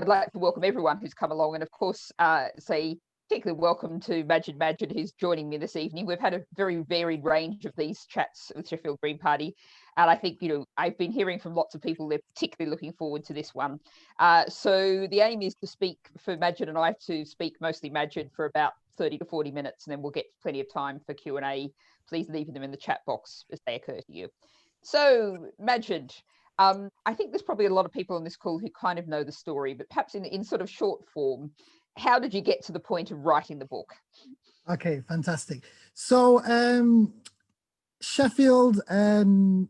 I'd like to welcome everyone who's come along, and of course, say particularly welcome to Magid Magid, who's joining me this evening. We've had a very varied range of these chats with Sheffield Green Party, and I think, I've been hearing from lots of people they're particularly looking forward to this one. So the aim is to speak for Magid and I to speak mostly Magid for about 30 to 40 minutes, and then we'll get plenty of time for Q&A. Please leave them in the chat box as they occur to you. So, Magid, I think there's probably a lot of people on this call who kind of know the story, but perhaps in sort of short form, how did you get to the point of writing the book? Okay, fantastic. So Sheffield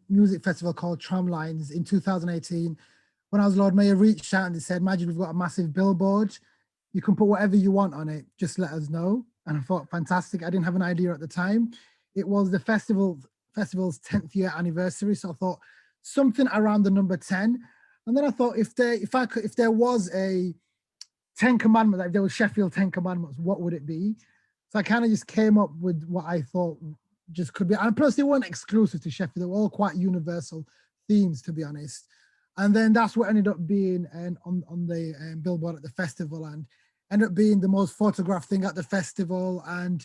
music festival called Tramlines in 2018, when I was Lord Mayor, reached out and they said, Magid, we've got a massive billboard. You can put whatever you want on it. Just let us know. And I thought, fantastic. I didn't have an idea at the time. It was the festival's 10th year anniversary. So I thought something around the number 10. And then I thought if there was a 10 commandments, like there was Sheffield 10 commandments, what would it be? So I kind of just came up with what I thought just could be. And plus they weren't exclusive to Sheffield. They were all quite universal themes, to be honest. And then that's what ended up being on the billboard at the festival, and ended up being the most photographed thing at the festival. And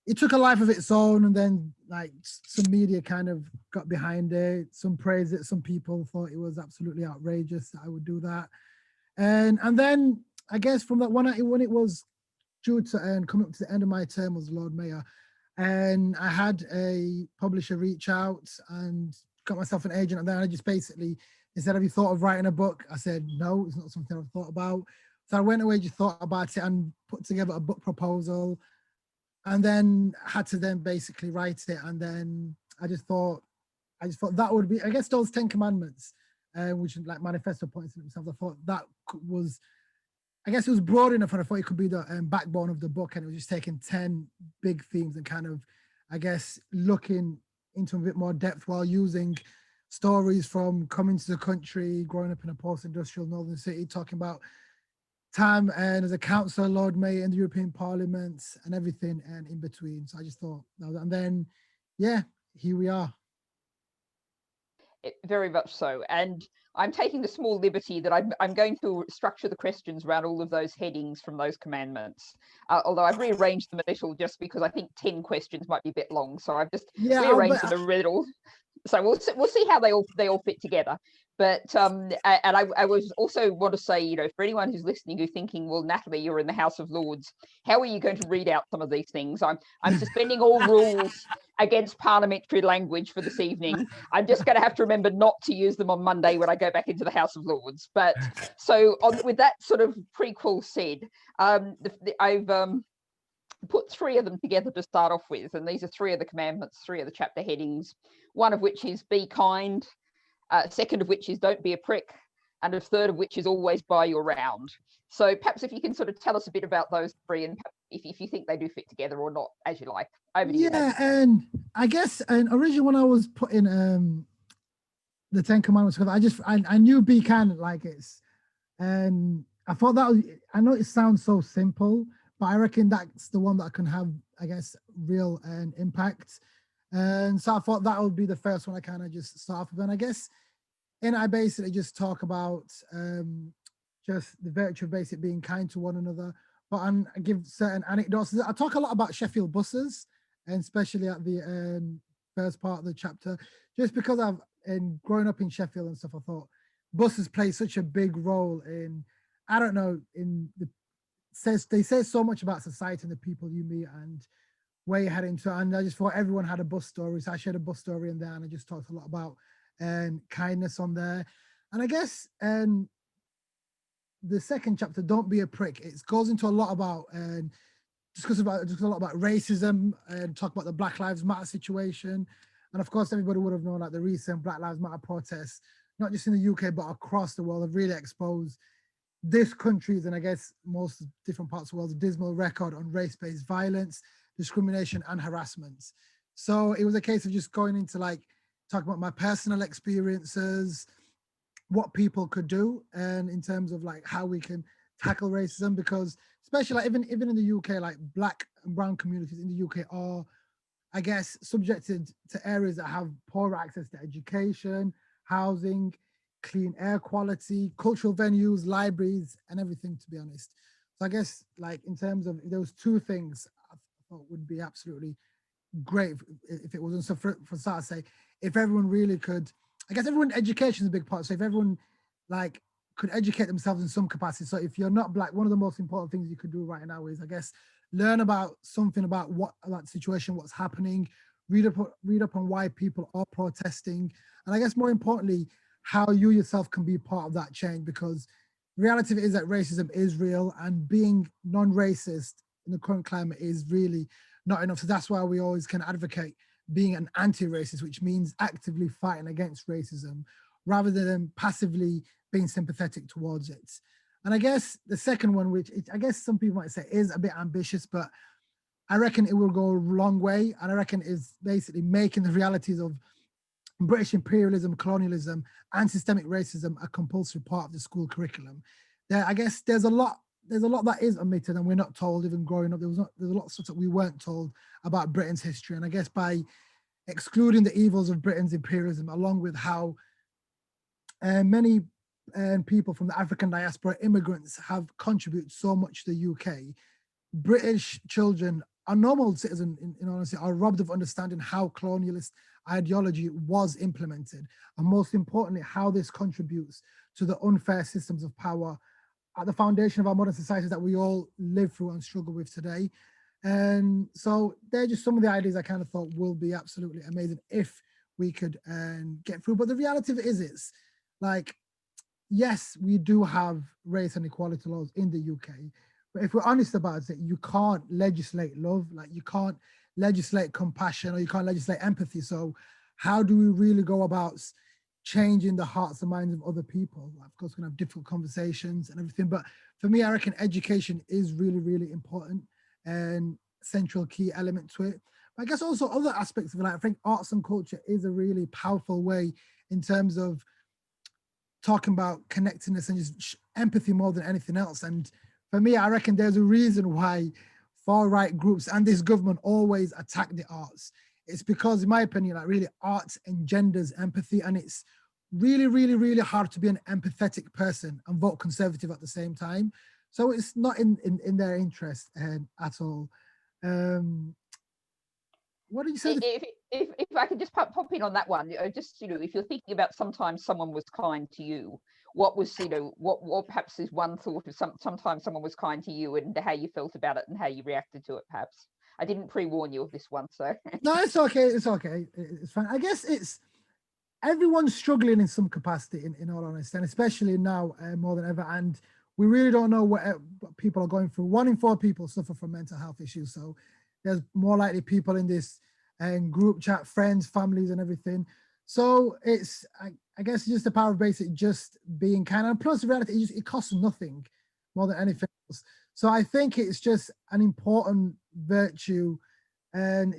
it took a life of its own. And then like some media kind of got behind it. Some praised it. Some people thought it was absolutely outrageous that I would do that. And then I guess from that when it was due to coming up to the end of my term as Lord Mayor, and I had a publisher reach out and got myself an agent, and then I just basically, they said, have you thought of writing a book? I said, no, it's not something I've thought about. So I went away, just thought about it and put together a book proposal, and then had to then basically write it. And then I just thought that would be, I guess, those 10 commandments, which are like manifesto points in themselves. I thought that was, I guess it was broad enough, and I thought it could be the backbone of the book. And it was just taking 10 big themes and kind of, I guess, looking into a bit more depth while using stories from coming to the country, growing up in a post-industrial northern city, talking about time and as a councillor, Lord Mayor in the European Parliament, and everything and in between. So I just thought, and then, yeah, here we are. Very much so. And I'm taking the small liberty that I'm going to structure the questions around all of those headings from those commandments. Although I've rearranged them a little just because I think 10 questions might be a bit long. So I've just rearranged them a little. So we'll see how they all fit together. But and I was also want to say, for anyone who's listening who's thinking, well, Natalie, you're in the House of Lords, how are you going to read out some of these things? I'm suspending all rules against parliamentary language for this evening. I'm just going to have to remember not to use them on Monday when I go back into the House of Lords. But so with that sort of prequel said, I've put 3 of them together to start off with, and these are 3 of the commandments, 3 of the chapter headings, one of which is be kind, second of which is don't be a prick, and a third of which is always buy your round. So perhaps if you can sort of tell us a bit about those 3, and if you think they do fit together or not, as you like. Over to you. Yeah, and I guess, and originally when I was putting the 10 commandments, because I knew be kind like it's, and I thought that was, I know it sounds so simple, but I reckon that's the one that can have, I guess, real impact. And so I thought that would be the first one I kind of just start off with. And I guess, and I basically just talk about just the virtue of basically being kind to one another, but I give certain anecdotes. I talk a lot about Sheffield buses, and especially at the first part of the chapter, just because I've, and growing up in Sheffield and stuff, I thought buses play such a big role in, I don't know, they say so much about society and the people you meet and where you're heading to. And I just thought everyone had a bus story. So I shared a bus story in there, and I just talked a lot about kindness on there. And I guess the second chapter, don't be a prick, it goes into a lot about discuss a lot about racism and talk about the Black Lives Matter situation. And of course, everybody would have known like the recent Black Lives Matter protests, not just in the UK, but across the world, have really exposed this country's, and I guess most different parts of the world's dismal record on race-based violence, discrimination, and harassment. So it was a case of just going into like, talking about my personal experiences, what people could do, and in terms of like how we can tackle racism, because especially like even in the UK, like Black and brown communities in the UK are, I guess, subjected to areas that have poor access to education, housing, clean air quality, cultural venues, libraries, and everything, to be honest. So I guess like in terms of those two things, I thought would be absolutely great if it wasn't. So for start to say, if everyone really could, I guess everyone education is a big part. So if everyone like could educate themselves in some capacity. So if you're not black, one of the most important things you could do right now is, I guess, learn about something about what about the situation, what's happening, read up on why people are protesting, and I guess more importantly, how you yourself can be part of that change. Because the reality is that racism is real, and being non-racist in the current climate is really not enough. So that's why we always can advocate being an anti-racist, which means actively fighting against racism rather than passively being sympathetic towards it. And I guess the second one, which I guess some people might say is a bit ambitious, but I reckon it will go a long way. And I reckon is basically making the realities of British imperialism, colonialism, and systemic racism a compulsory part of the school curriculum. I guess there's a lot that is omitted and we're not told. Even growing up, there's a lot of stuff that we weren't told about Britain's history. And I guess by excluding the evils of Britain's imperialism, along with how many people from the African diaspora, immigrants, have contributed so much to the UK, British children, our normal citizens, in honesty, are robbed of understanding how colonialist ideology was implemented, and most importantly, how this contributes to the unfair systems of power at the foundation of our modern societies that we all live through and struggle with today. And so they're just some of the ideas I kind of thought will be absolutely amazing if we could get through. But the reality of it is, it's like, yes, we do have race and equality laws in the UK, but if we're honest about it, you can't legislate love, like you can't legislate compassion, or you can't legislate empathy. So how do we really go about changing the hearts and minds of other people? Of course, we're gonna have difficult conversations and everything, but for me, I reckon education is really, really important and central key element to it. But I guess also other aspects of it, like I think arts and culture is a really powerful way in terms of talking about connectedness and just empathy more than anything else. And for me, I reckon there's a reason why far-right groups and this government always attack the arts. It's because, in my opinion, like really art engenders empathy, and it's really, really, really hard to be an empathetic person and vote Conservative at the same time. So it's not in their interest at all. What did you say? If I could just pop in on that one, just, if you're thinking about sometimes someone was kind to you, what was, what perhaps is one thought of sometimes someone was kind to you and how you felt about it and how you reacted to it, perhaps? I didn't pre-warn you of this one, so. No, it's okay. It's okay. It's fine. I guess it's everyone's struggling in some capacity, in all honesty, and especially now more than ever. And we really don't know what people are going through. 1 in 4 people suffer from mental health issues. So there's more likely people in this group chat, friends, families, and everything. So it's, I guess, just the power of basic, just being kind. And plus, the reality, it costs nothing more than anything else. So I think it's just an important virtue, and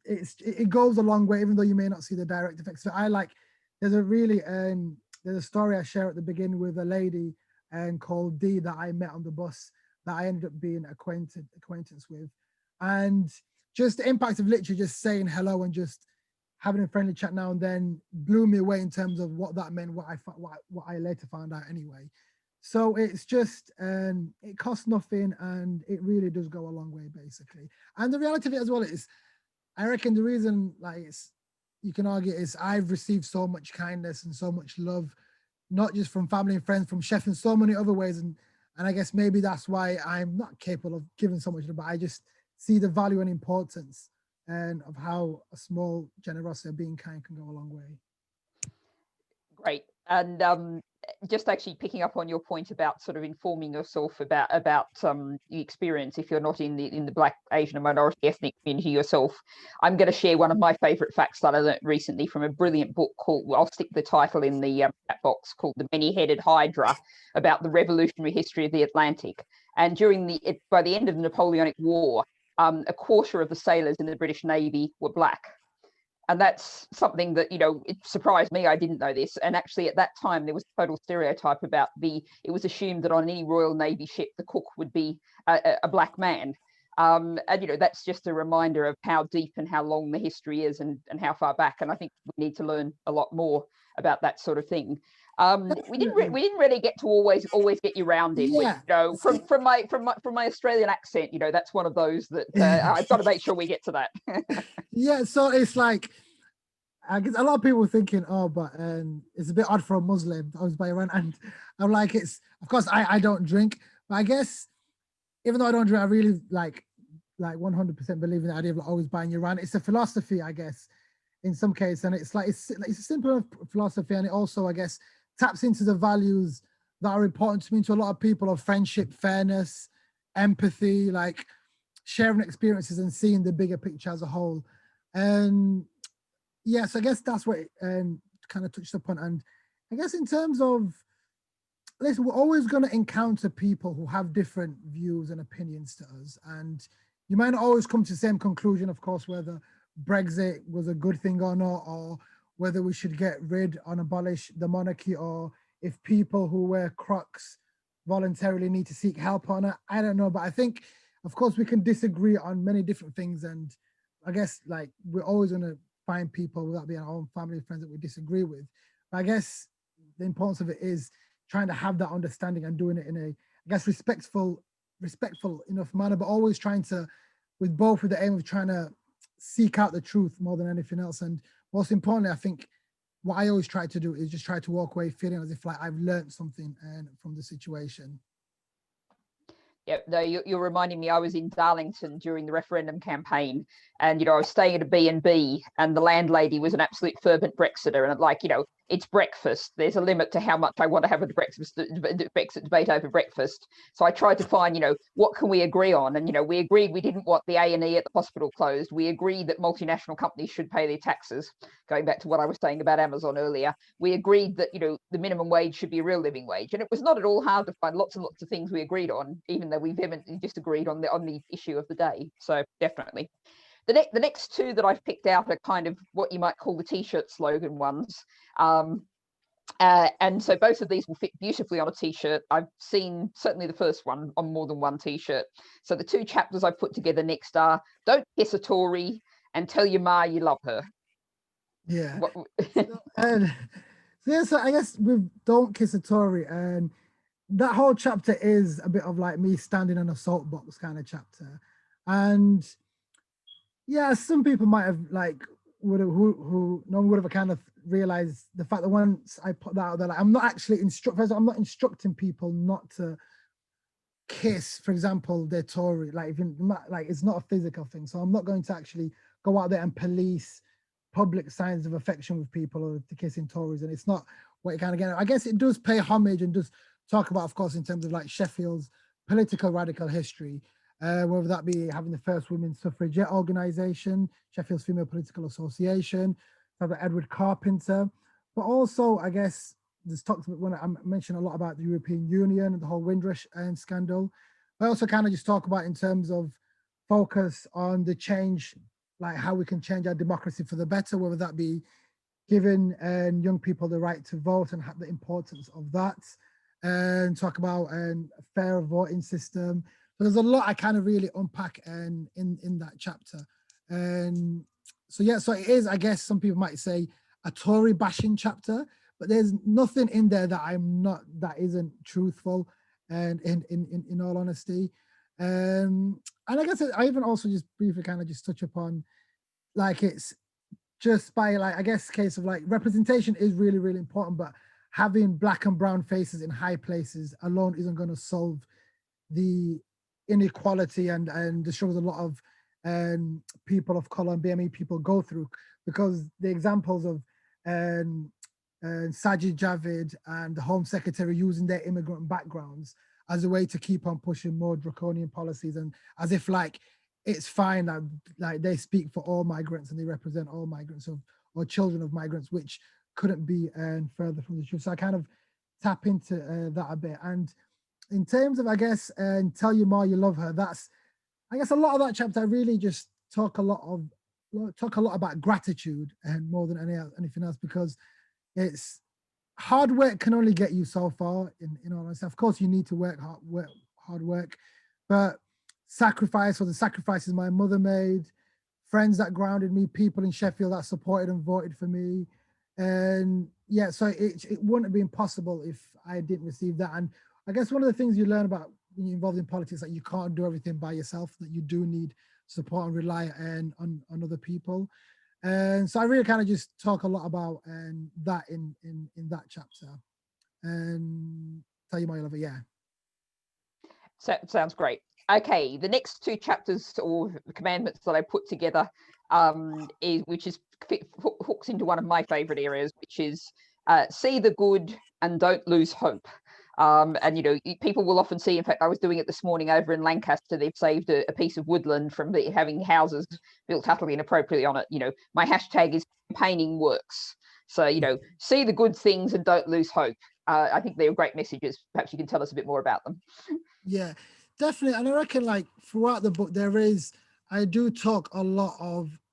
it goes a long way, even though you may not see the direct effects. So there's a really there's a story I share at the beginning with a lady called Dee that I met on the bus that I ended up being acquaintance with, and just the impact of literally just saying hello and just having a friendly chat now and then blew me away in terms of what that meant, what I later found out anyway. So it's just, it costs nothing, and it really does go a long way, basically. And the reality of it as well is, I reckon the reason, you can argue, is I've received so much kindness and so much love, not just from family and friends, from Sheffield, so many other ways. And I guess maybe that's why I'm not capable of giving so much, but I just see the value and importance and of how a small generosity of being kind can go a long way. Great. And just actually picking up on your point about sort of informing yourself about the experience if you're not in the Black, Asian, and minority ethnic community yourself, I'm going to share one of my favourite facts that I learnt recently from a brilliant book called, I'll stick the title in the chat box, called The Many-Headed Hydra, about the revolutionary history of the Atlantic. And by the end of the Napoleonic War, a quarter of the sailors in the British Navy were black. And that's something that, it surprised me. I didn't know this. And actually, at that time, there was a total stereotype about it was assumed that on any Royal Navy ship, the cook would be a black man. And, that's just a reminder of how deep and how long the history is and how far back. And I think we need to learn a lot more about that sort of thing. We didn't really get to always get you rounded. Yeah. From my Australian accent, that's one of those that I've got to make sure we get to that. Yeah, so it's like, I guess a lot of people were thinking, oh, but it's a bit odd for a Muslim. I was by around, and I'm like, it's, of course, I don't drink, but I guess even though I don't drink, I really like 100% believe in the idea of always buying your run. It's a philosophy, I guess, in some case, and it's a simple philosophy, and it also, I guess, taps into the values that are important to me, to a lot of people, of friendship, fairness, empathy, like sharing experiences and seeing the bigger picture as a whole. And yes, I guess that's what it kind of touched upon. And I guess in terms of, listen, we're always going to encounter people who have different views and opinions to us. And you might not always come to the same conclusion, of course, whether Brexit was a good thing or not, or whether we should get rid and abolish the monarchy, or if people who wear Crocs voluntarily need to seek help on it. I don't know. But I think, of course, we can disagree on many different things. And I guess like we're always going to find people, without being our own family friends, that we disagree with. But I guess the importance of it is trying to have that understanding and doing it in a, I guess, respectful enough manner, but always trying to, with the aim of trying to seek out the truth more than anything else. And most importantly, I think what I always try to do is just try to walk away feeling as if like I've learned something from the situation. Yeah, no, you're reminding me. I was in Darlington during the referendum campaign, and I was staying at a B&B, and the landlady was an absolute fervent Brexiter, and like, it's breakfast. There's a limit to how much I want to have a Brexit debate over breakfast. So I tried to find, what can we agree on? And we agreed we didn't want the A&E at the hospital closed. We agreed that multinational companies should pay their taxes. Going back to what I was saying about Amazon earlier, we agreed that the minimum wage should be a real living wage, and it was not at all hard to find lots and lots of things we agreed on, even though we vehemently disagreed on the issue of the day. So definitely. The next two that I've picked out are kind of what you might call the T-shirt slogan ones. And so both of these will fit beautifully on a T-shirt. I've seen certainly the first one on more than one T-shirt. So the two chapters I've put together next are Don't Kiss a Tory and Tell Your Ma You Love Her. Yeah. So I guess with Don't Kiss a Tory, and that whole chapter is a bit of like me standing on a soapbox kind of chapter. And yeah, some people might have who no one would have kind of realized the fact that once I put that out there, like, I'm not actually instructing people not to kiss, for example, their Tory, it's not a physical thing. So I'm not going to actually go out there and police public signs of affection with people or to kissing Tories. And it's not what you kind of get. I guess it does pay homage and does talk about, of course, in terms of like Sheffield's political radical history, whether that be having the first women's suffragette organization, Sheffield's Female Political Association, Edward Carpenter, but also, I guess, there's talked about, when I mentioned a lot about the European Union and the whole Windrush scandal. I also kind of just talk about in terms of focus on the change, like how we can change our democracy for the better, whether that be giving young people the right to vote and have the importance of that, and talk about a fair voting system. So there's a lot I kind of really unpack in that chapter. And so it is, I guess some people might say, a Tory bashing chapter, but there's nothing in there that isn't truthful, and in all honesty. And I guess I even also just briefly kind of just touch upon, like, it's just by like, I guess, case of like representation is really, really important, but having black and brown faces in high places alone isn't going to solve the inequality and the struggles a lot of people of color and BME people go through, because the examples of Sajid Javid and the Home Secretary using their immigrant backgrounds as a way to keep on pushing more draconian policies, and as if like it's fine that like they speak for all migrants and they represent all migrants or children of migrants, which couldn't be further from the truth. So I kind of tap into that a bit. And in terms of, I guess, Tell Your Ma You Love Her, that's, I guess, a lot of that chapter, I really just talk a lot about gratitude and more than anything else, because it's hard work can only get you so far in all honesty. Of course, you need to hard work, but sacrifice, or the sacrifices my mother made, friends that grounded me, people in Sheffield that supported and voted for me, And yeah, so it wouldn't have been possible if I didn't receive that. And I guess one of the things you learn about when you're involved in politics, that you can't do everything by yourself, that you do need support and rely on other people. And so I really kind of just talk a lot about that in that chapter, and tell you my love, yeah. So, sounds great. Okay, the next two chapters or commandments that I put together which hooks into one of my favorite areas, which is see the good and don't lose hope. And, you know, people will often see, in fact, I was doing it this morning over in Lancaster, they've saved a piece of woodland from having houses built utterly inappropriately on it. You know, my hashtag is campaigning works. So, you know, see the good things and don't lose hope. I think they're great messages. Perhaps you can tell us a bit more about them. Yeah, definitely. And I reckon like throughout the book, I do talk a lot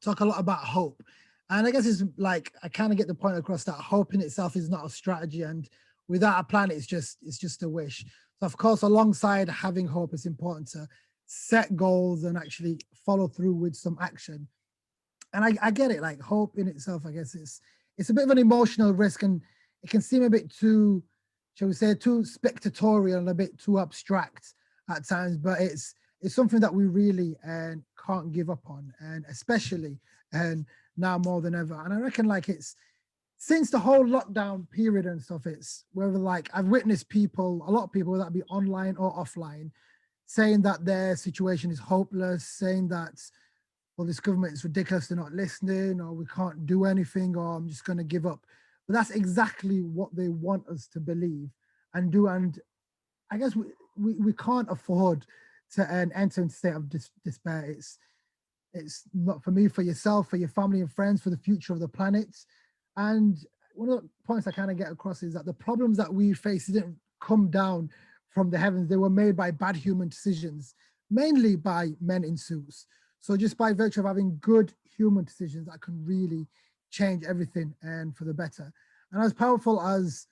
about hope. And I guess it's like, I kind of get the point across that hope in itself is not a strategy. And without a plan, it's just a wish. So of course, alongside having hope, it's important to set goals and actually follow through with some action. And I get it, like hope in itself, I guess it's a bit of an emotional risk, and it can seem a bit too, shall we say, too spectatorial and a bit too abstract at times, but it's something that we really can't give up on, and especially now more than ever. And I reckon like it's since the whole lockdown period and stuff, it's whether like I've witnessed people, a lot of people, whether that be online or offline, saying that their situation is hopeless, saying that, well, this government is ridiculous, they're not listening, or we can't do anything, or I'm just going to give up. But that's exactly what they want us to believe and do. And I guess we can't afford to enter into a state of despair. It's not for me, for yourself, for your family and friends, for the future of the planet. And one of the points I kind of get across is that the problems that we face didn't come down from the heavens. They were made by bad human decisions, mainly by men in suits. So just by virtue of having good human decisions, that can really change everything and for the better. And as powerful as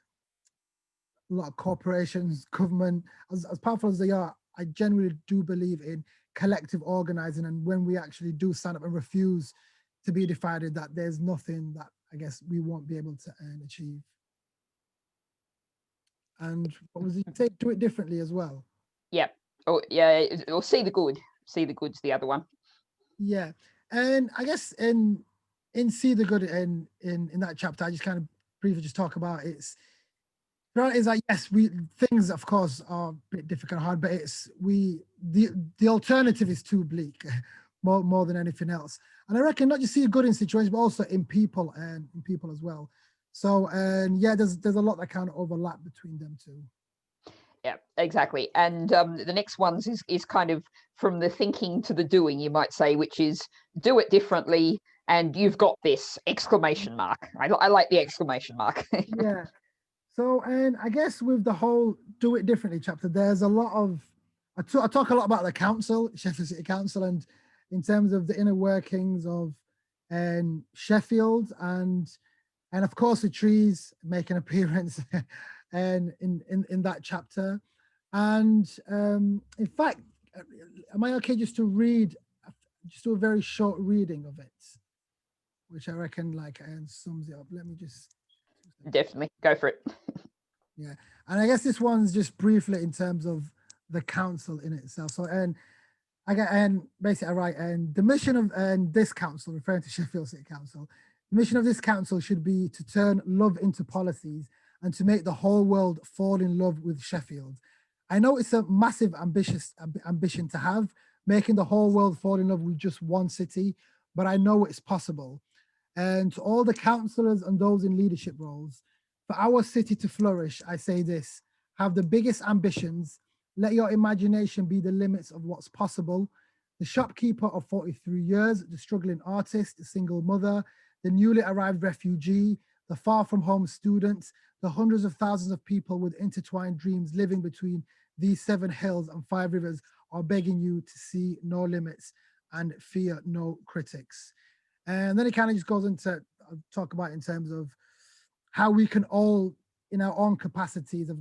a lot of corporations, government, as powerful as they are, I genuinely do believe in collective organizing. And when we actually do stand up and refuse to be divided, that there's nothing that I guess we won't be able to achieve. And what was it say? Do it differently as well. Yeah. Oh, yeah. Or see the good. See the good's the other one. Yeah. And I guess in see the good in that chapter, I just kind of briefly just talk about is like, yes, things of course are a bit difficult and hard, but the alternative is too bleak more than anything else. And I reckon not just see good in situations, but also in people and in people as well. So and yeah, there's a lot that kind of overlap between them two. Yeah, exactly. And the next ones is kind of from the thinking to the doing, you might say, which is do it differently and you've got this exclamation mark. I like the exclamation mark. Yeah. So, and I guess with the whole do it differently chapter, there's a lot of, I talk a lot about the council, Sheffield City Council, and in terms of the inner workings of Sheffield, and of course the trees make an appearance and in that chapter. And in fact, am I okay just to read, just do a very short reading of it, which I reckon like sums it up. Let me just. Definitely go for it. Yeah, and I guess this one's just briefly in terms of the council in itself. So, and I get and basically I write, and the mission of this council, referring to Sheffield City Council, the mission of this council should be to turn love into policies and to make the whole world fall in love with Sheffield. I know it's a massive ambition to have, making the whole world fall in love with just one city, but I know it's possible. And to all the councillors and those in leadership roles, for our city to flourish, I say this: have the biggest ambitions, let your imagination be the limits of what's possible. The shopkeeper of 43 years, the struggling artist, the single mother, the newly arrived refugee, the far from home student, the hundreds of thousands of people with intertwined dreams living between these 7 hills and 5 rivers are begging you to see no limits and fear no critics. And then it kind of just goes into talk about in terms of how we can all, in our own capacities,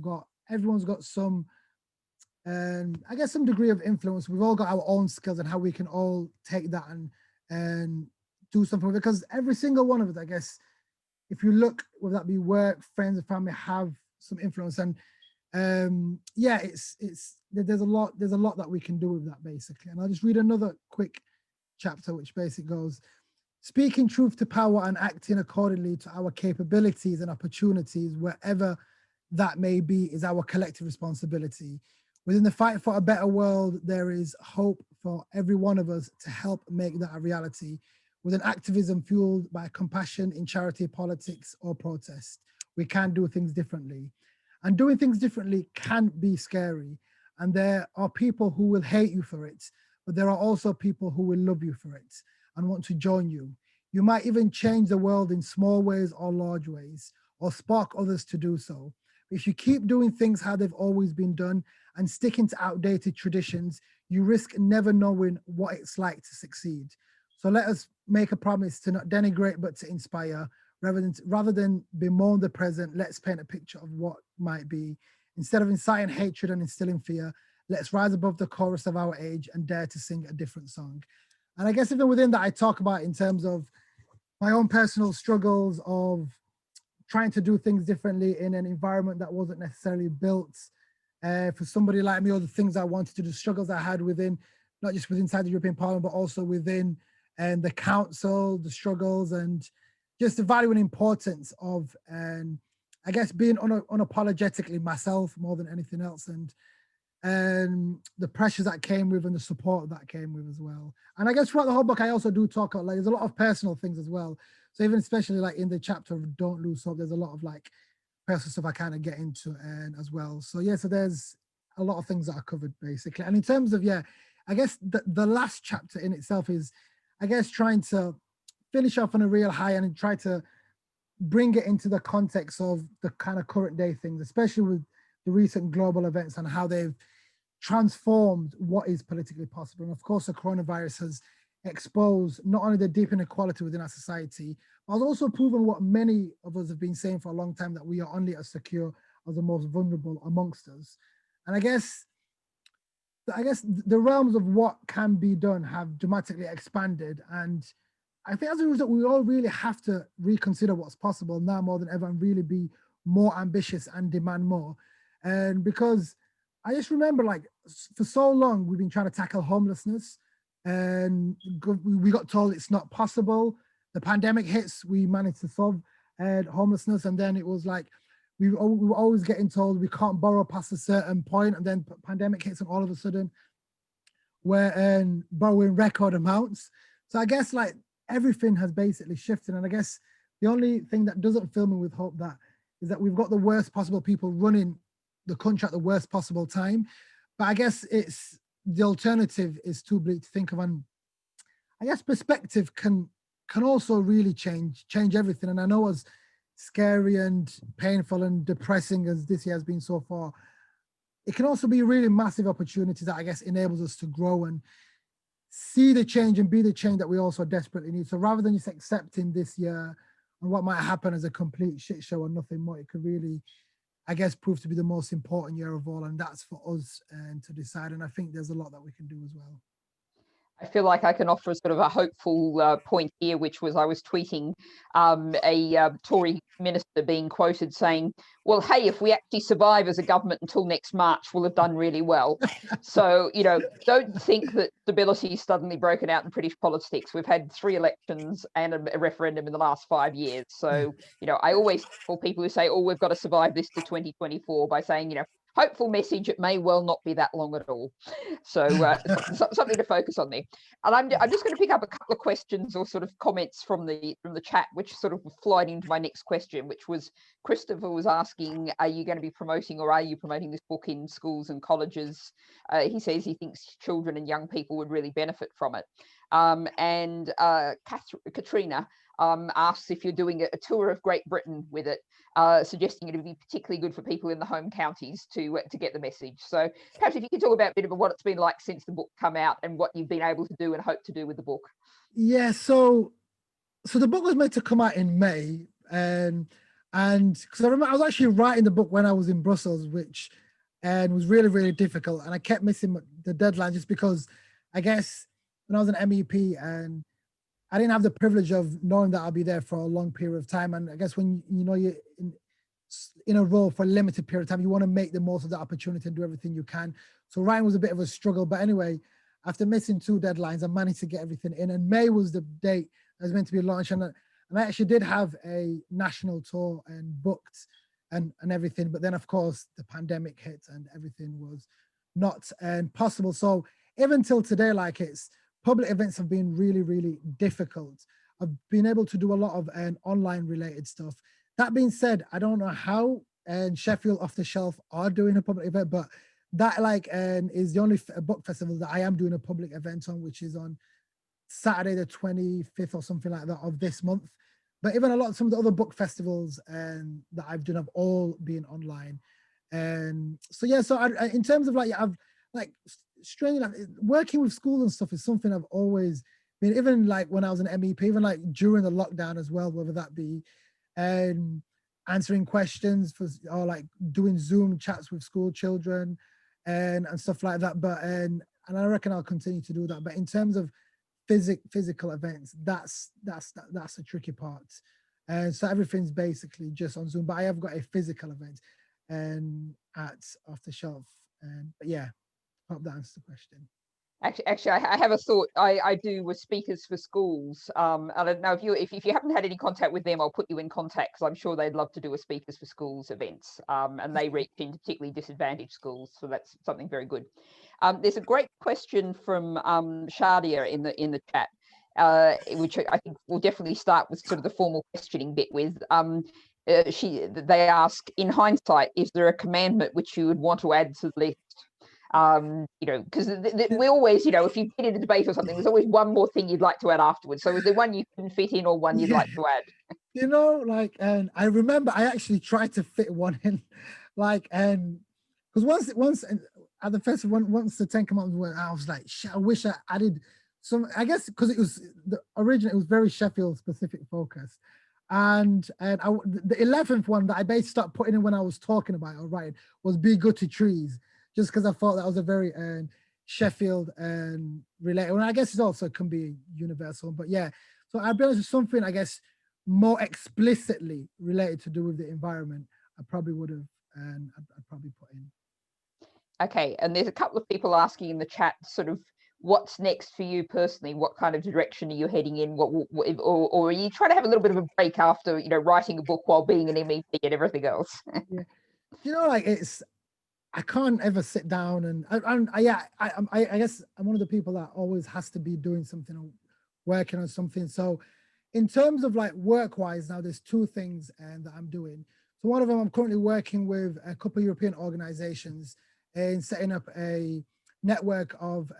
everyone's got some, I guess, some degree of influence. We've all got our own skills and how we can all take that and do something, because every single one of us, I guess, if you look, whether that be work, friends and family, have some influence. And yeah, there's a lot that we can do with that basically. And I'll just read another quick chapter, which basically goes, speaking truth to power and acting accordingly to our capabilities and opportunities, wherever that may be, is our collective responsibility. Within the fight for a better world, there is hope for every one of us to help make that a reality. With an activism fueled by compassion in charity, politics, or protest, we can do things differently. And doing things differently can be scary. And there are people who will hate you for it, but there are also people who will love you for it and want to join you. You might even change the world in small ways or large ways, or spark others to do so. If you keep doing things how they've always been done and sticking to outdated traditions, you risk never knowing what it's like to succeed. So let us make a promise to not denigrate, but to inspire. Rather than bemoan the present, let's paint a picture of what might be. Instead of inciting hatred and instilling fear, let's rise above the chorus of our age and dare to sing a different song. And I guess even within that, I talk about in terms of my own personal struggles of trying to do things differently in an environment that wasn't necessarily built for somebody like me, or the things I wanted to do, struggles I had within, not just within inside the European Parliament, but also within the council, the struggles, and just the value and importance of, I guess, being unapologetically myself more than anything else, and the pressures that came with and the support that came with as well. And I guess throughout the whole book, I also do talk about, like, there's a lot of personal things as well. So even especially like in the chapter of Don't Lose Hope, there's a lot of like personal stuff I kind of get into and as well. So yeah, so there's a lot of things that are covered basically. And in terms of, yeah, I guess the last chapter in itself is, I guess, trying to finish off on a real high and try to bring it into the context of the kind of current day things, especially with the recent global events and how they've transformed what is politically possible. And of course, the coronavirus has exposed not only the deep inequality within our society, but has also proven what many of us have been saying for a long time, that we are only as secure as the most vulnerable amongst us. And I guess the realms of what can be done have dramatically expanded. And I think as a result, we all really have to reconsider what's possible now more than ever and really be more ambitious and demand more. And because I just remember, like, for so long, we've been trying to tackle homelessness and we got told it's not possible. The pandemic hits, we managed to solve homelessness. And then it was like, we were always getting told we can't borrow past a certain point. And then pandemic hits and all of a sudden we're borrowing record amounts. So I guess like everything has basically shifted. And I guess the only thing that doesn't fill me with hope that is that we've got the worst possible people running the country at the worst possible time. But I guess it's the alternative is too bleak to think of. And I guess perspective can also really change everything. And I know as scary and painful and depressing as this year has been so far, it can also be a really massive opportunity that I guess enables us to grow and see the change and be the change that we also desperately need. So rather than just accepting this year and what might happen as a complete shit show and nothing more, it could really, I guess, prove to be the most important year of all. And that's for us to decide. And I think there's a lot that we can do as well. I feel like I can offer a sort of a hopeful point here, which was I was tweeting a Tory minister being quoted saying, well, hey, if we actually survive as a government until next March, we'll have done really well. So, you know, don't think that stability is suddenly broken out in British politics. We've had 3 elections and a referendum in the last 5 years. So, you know, I always tell people who say, oh, we've got to survive this to 2024 by saying, you know, hopeful message, it may well not be that long at all. So something to focus on there. And I'm just going to pick up a couple of questions or sort of comments from the chat, which sort of flowed into my next question, which was Christopher was asking, are you going to be promoting or are you promoting this book in schools and colleges? He says he thinks children and young people would really benefit from it. And Katrina asks if you're doing a tour of Great Britain with it, suggesting it would be particularly good for people in the home counties to get the message. So perhaps if you could talk about a bit of what it's been like since the book come out and what you've been able to do and hope to do with the book. Yeah, so the book was meant to come out in May, and because I remember I was actually writing the book when I was in Brussels, which was really, really difficult, and I kept missing the deadline just because I guess when I was an MEP and I didn't have the privilege of knowing that I'll be there for a long period of time. And I guess when you know you're in a role for a limited period of time, you want to make the most of the opportunity and do everything you can. So writing was a bit of a struggle, but anyway, after missing 2 deadlines, I managed to get everything in. And May was the date that was meant to be launched, and I actually did have a national tour and booked and everything. But then, of course, the pandemic hit and everything was not possible. So even till today, like public events have been really, really difficult. I've been able to do a lot of online related stuff. That being said, I don't know how Sheffield Off the Shelf are doing a public event, but that is the only book festival that I am doing a public event on, which is on Saturday the 25th or something like that of this month. But even some of the other book festivals that I've done have all been online. So yeah, so in terms of I've strangely enough, working with schools and stuff is something I've always been, even when I was an MEP, even during the lockdown as well, whether that be answering questions or doing Zoom chats with school children and stuff like that. But and I reckon I'll continue to do that. But in terms of physical events, that's a tricky part. And so everything's basically just on Zoom. But I have got a physical event at Off the Shelf. But yeah, hope that answers the question. Actually, I have a thought. I do with speakers for schools. I don't know if you haven't had any contact with them, I'll put you in contact, because I'm sure they'd love to do a speakers for schools events. And they reach into particularly disadvantaged schools, so that's something very good. There's a great question from Shadia in the chat, which I think we'll definitely start with sort of the formal questioning bit with. They ask, in hindsight, is there a commandment which you would want to add to the list? Because we always, if you get in a debate or something, there's always one more thing you'd like to add afterwards. So is there one you can fit in, or one you'd like to add? And I remember I actually tried to fit one in, because once at the festival, once the 10 Commandments went, I was like, I wish I added some. I guess because it was it was very Sheffield specific focus, and the 11th one that I basically started putting in when I was talking about it or writing was "Be Good to Trees." Just because I thought that was a very Sheffield related, and I guess it also can be universal. But yeah, so I'll be honest with something, I guess, more explicitly related to do with the environment, I probably would have, and I'd probably put in. Okay, and there's a couple of people asking in the chat, sort of, what's next for you personally? What kind of direction are you heading in? Or are you trying to have a little bit of a break after, writing a book while being an MEP and everything else? Yeah, I can't ever sit down and I guess I'm one of the people that always has to be doing something or working on something. So in terms of work-wise, now there's 2 things that I'm doing. So one of them, I'm currently working with a couple of European organizations in setting up a network of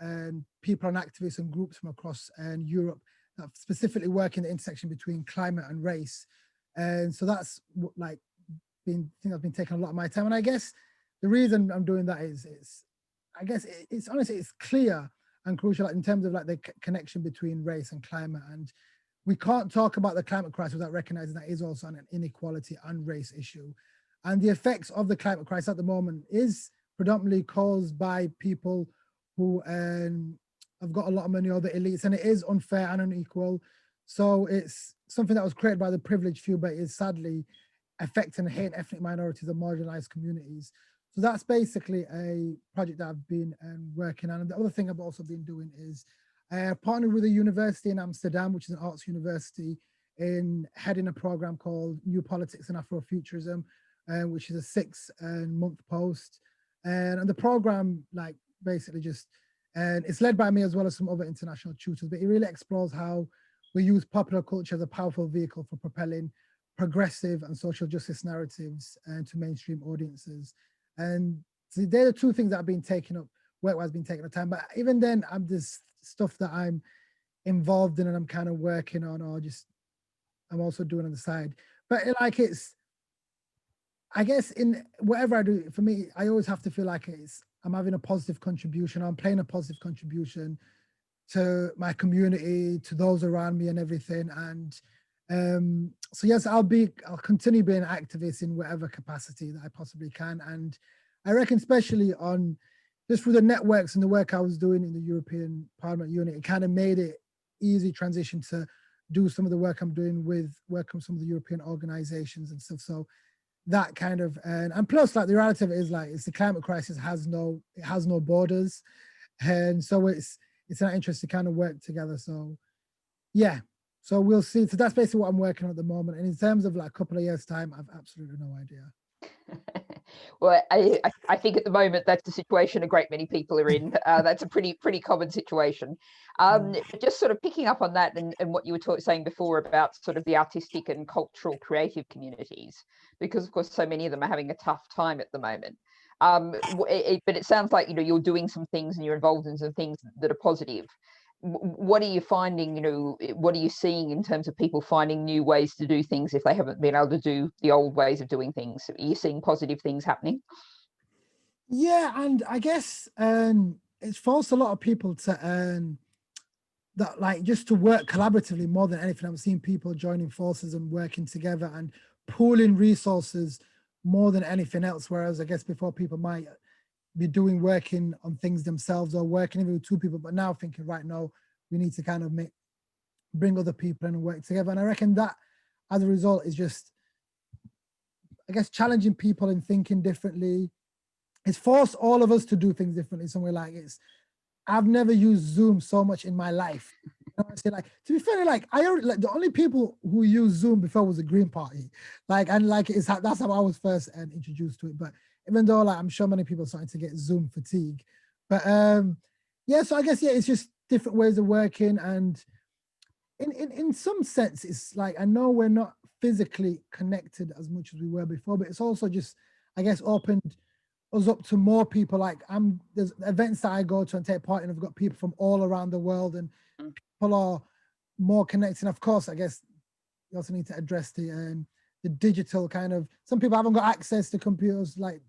people and activists and groups from across Europe that specifically work in the intersection between climate and race. And so that's that's been taking a lot of my time. And I guess the reason I'm doing that is I guess it's honestly, it's clear and crucial in terms of the connection between race and climate. And we can't talk about the climate crisis without recognizing that is also an inequality and race issue. And the effects of the climate crisis at the moment is predominantly caused by people who have got a lot of money, or the elites, and it is unfair and unequal. So it's something that was created by the privileged few, but is sadly affecting and hating ethnic minorities and marginalized communities. So that's basically a project that I've been working on. And the other thing I've also been doing is partnered with a university in Amsterdam, which is an arts university, in heading a program called New Politics and Afrofuturism, which is a 6-month post. And the program, basically just, and it's led by me as well as some other international tutors, but it really explores how we use popular culture as a powerful vehicle for propelling progressive and social justice narratives to mainstream audiences. And so they're the 2 things that have been taken up, work-wise been taking up time. But even then, I'm this stuff that I'm involved in and I'm kind of working on, or just I'm also doing on the side. But I guess in whatever I do, for me, I always have to feel like I'm having a positive contribution. I'm playing a positive contribution to my community, to those around me and everything. And so yes, I'll continue being an activist in whatever capacity that I possibly can. And I reckon, especially on just through the networks and the work I was doing in the European Parliament unit, it kind of made it easy transition to do some of the work I'm doing with some of the European organizations and stuff. So that kind of, and plus like the reality of it is like, it's the climate crisis has no borders. And so it's not interesting to kind of work together. So yeah, so we'll see. So that's basically what I'm working on at the moment. And in terms of like a couple of years time, I've absolutely no idea. Well, I think at the moment that's the situation a great many people are in. That's a pretty common situation. But just sort of picking up on that and what you were saying before about sort of the artistic and cultural creative communities, because of course so many of them are having a tough time at the moment. But it sounds like, you know, you're doing some things and you're involved in some things that are positive. What are you finding, you know, what are you seeing in terms of people finding new ways to do things if they haven't been able to do the old ways of doing things? Are you seeing positive things happening? Yeah, and I guess it's forced a lot of people to that like just to work collaboratively more than anything. I'm seeing people joining forces and working together and pooling resources more than anything else. Whereas I guess before people might be working on things themselves or working even with two people, but now thinking right now we need to kind of bring other people in and work together. And I reckon that as a result is just, I guess, challenging people and thinking differently. It's forced all of us to do things differently. Somewhere like I've never used Zoom so much in my life. You know, I say like, to be fair, like the only people who used Zoom before was the Green Party, that's how I was first introduced to it. But even though like I'm sure many people are starting to get Zoom fatigue, but yeah. So I guess it's just different ways of working, and in some sense, it's like I know we're not physically connected as much as we were before, but it's also just I guess opened us up to more people. Like there's events that I go to and take part in. I've got people from all around the world, and people are more connected. And of course, I guess you also need to address the digital kind of. Some people haven't got access to computers, like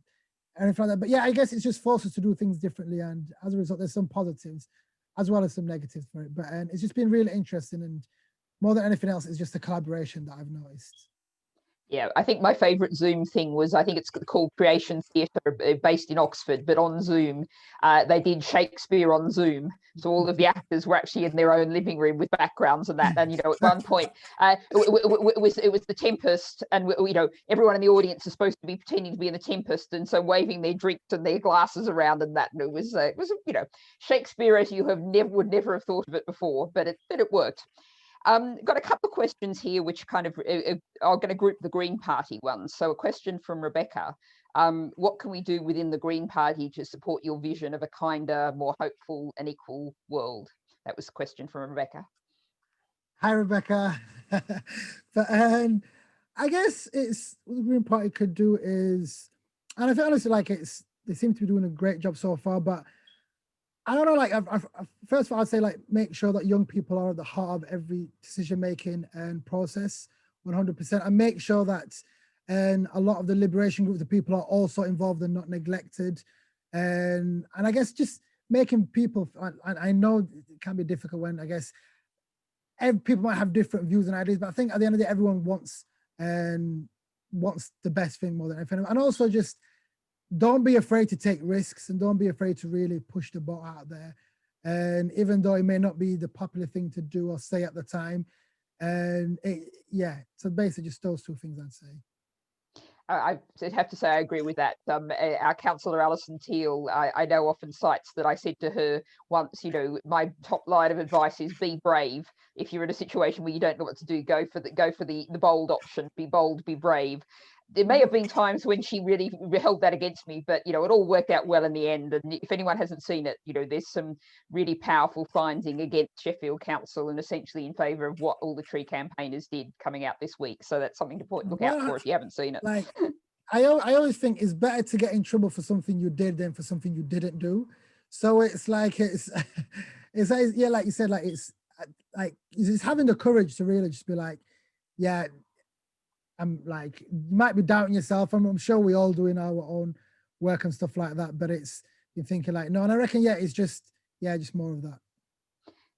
anything like that. But yeah, I guess it's just forced us to do things differently, and as a result, there's some positives as well as some negatives for it. But it's just been really interesting, and more than anything else, it's just the collaboration that I've noticed. Yeah, I think my favourite Zoom thing was, I think it's called Creation Theatre, based in Oxford, but on Zoom, they did Shakespeare on Zoom. So all of the actors were actually in their own living room with backgrounds and that. And, you know, at one point, it was the Tempest, and, you know, everyone in the audience is supposed to be pretending to be in the Tempest, and so waving their drinks and their glasses around and that. And it was you know, Shakespeare as you would never have thought of it before, but it worked. Got a couple of questions here, which kind of are going to group the Green Party ones. So a question from Rebecca. What can we do within the Green Party to support your vision of a kinder, more hopeful and equal world? That was a question from Rebecca. Hi, Rebecca. But I guess it's what the Green Party could do is, and I feel honestly like they seem to be doing a great job so far, but I don't know, like, first of all, I'd say, like, make sure that young people are at the heart of every decision-making and process, 100%, and make sure that a lot of the liberation groups of people are also involved and not neglected. And I guess just making people, I know it can be difficult when, I guess, people might have different views and ideas, but I think at the end of the day, everyone wants the best thing more than anything. And also just, don't be afraid to take risks and don't be afraid to really push the boat out there. And even though it may not be the popular thing to do or say at the time, so basically just those two things I'd say. I have to say I agree with that. Our councillor Alison Teal, I know often cites that I said to her once, you know, my top line of advice is be brave. If you're in a situation where you don't know what to do, go for the bold option. Be bold, be brave. There may have been times when she really held that against me, but, you know, it all worked out well in the end. And if anyone hasn't seen it, you know, there's some really powerful finding against Sheffield Council and essentially in favour of what all the tree campaigners did coming out this week. So that's something to look out for if you haven't seen it. Like, I always think it's better to get in trouble for something you did than for something you didn't do. So it's like, it's yeah, like you said, like it's having the courage to really just be like, yeah, I'm like, you might be doubting yourself. I'm sure we all doing our own work and stuff like that, but you're thinking like, no, and I reckon, it's just more of that.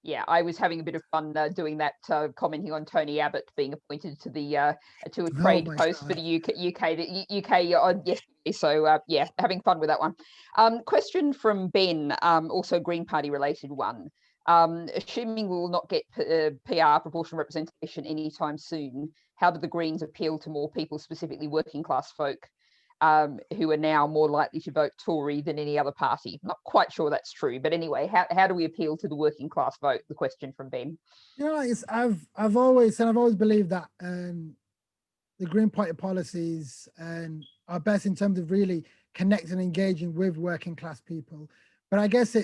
Yeah, I was having a bit of fun doing that, commenting on Tony Abbott being appointed to a trade post for the UK on yesterday. So having fun with that one. Question from Ben, also Green Party related one. Assuming we will not get PR proportional representation anytime soon, how do the Greens appeal to more people, specifically working class folk, who are now more likely to vote Tory than any other party? Not quite sure that's true, but anyway, how do we appeal to the working class vote? The question from Ben. You know, I've always believed that the Green Party policies are best in terms of really connecting and engaging with working class people. But I guess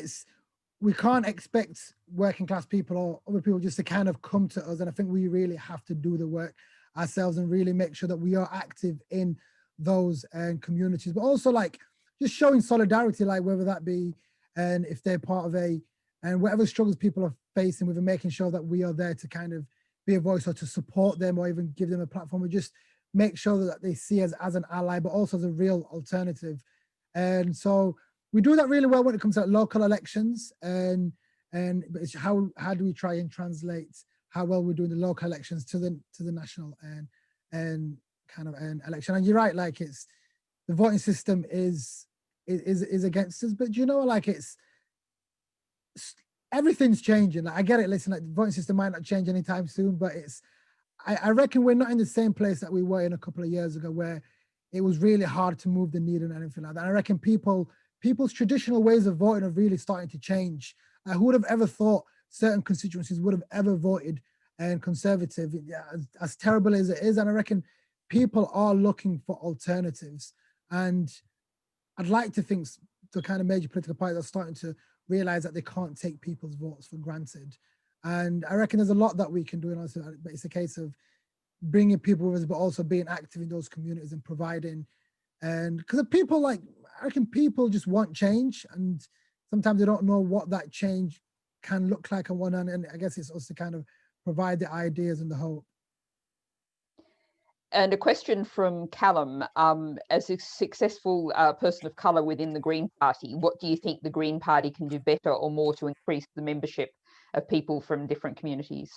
we can't expect working class people or other people just to kind of come to us. And I think we really have to do the work ourselves and really make sure that we are active in those communities, but also like just showing solidarity, like whether that be and if they're part of and whatever struggles people are facing with, and making sure that we are there to kind of be a voice or to support them or even give them a platform, or just make sure that they see us as an ally, but also as a real alternative. And so we do that really well when it comes to local elections, and it's how do we try and translate how well we're doing the local elections to the national and kind of an election. And you're right, like it's the voting system is against us, but you know, like everything's changing. Like I get it. Listen, like the voting system might not change anytime soon, but I reckon we're not in the same place that we were in a couple of years ago, where it was really hard to move the needle and anything like that. I reckon people's traditional ways of voting are really starting to change. Who would have ever thought certain constituencies would have ever voted conservative, as terrible as it is? And I reckon people are looking for alternatives. And I'd like to think the kind of major political parties are starting to realize that they can't take people's votes for granted. And I reckon there's a lot that we can do, but it's a case of bringing people with us, but also being active in those communities and providing. And because people I reckon people just want change, and sometimes they don't know what that change can look like on one hand. And I guess it's also to kind of provide the ideas and the hope. And a question from Callum, as a successful person of colour within the Green Party, what do you think the Green Party can do better or more to increase the membership of people from different communities?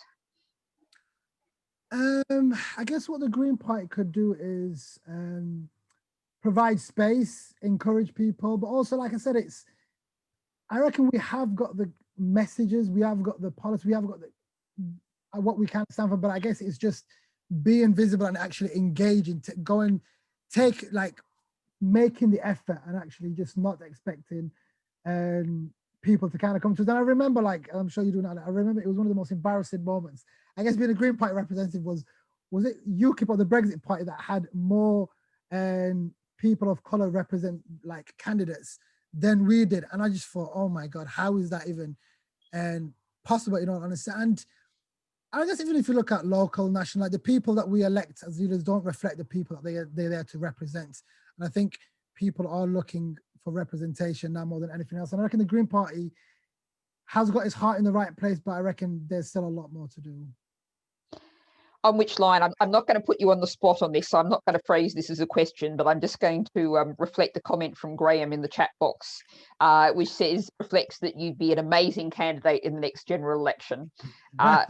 I guess what the Green Party could do is provide space, encourage people, but also, like I said, I reckon we have got the messages, we have got the policy, we have got what we can stand for, but I guess it's just being visible and actually engaging, go and take, like, making the effort and actually just not expecting people to kind of come to us. And I remember, like, I'm sure you do now, I remember it was one of the most embarrassing moments. I guess being a Green Party representative was it UKIP or the Brexit Party that had more people of colour represent, like, candidates than we did. And I just thought, oh my God, how is that even possible, you know, honestly? And I guess even if you look at local, national, like the people that we elect as leaders don't reflect the people that they're there to represent. And I think people are looking for representation now more than anything else. And I reckon the Green Party has got its heart in the right place, but I reckon there's still a lot more to do. On which line? I'm not going to put you on the spot on this, so I'm not going to phrase this as a question, but I'm just going to reflect a comment from Graham in the chat box, which reflects that you'd be an amazing candidate in the next general election.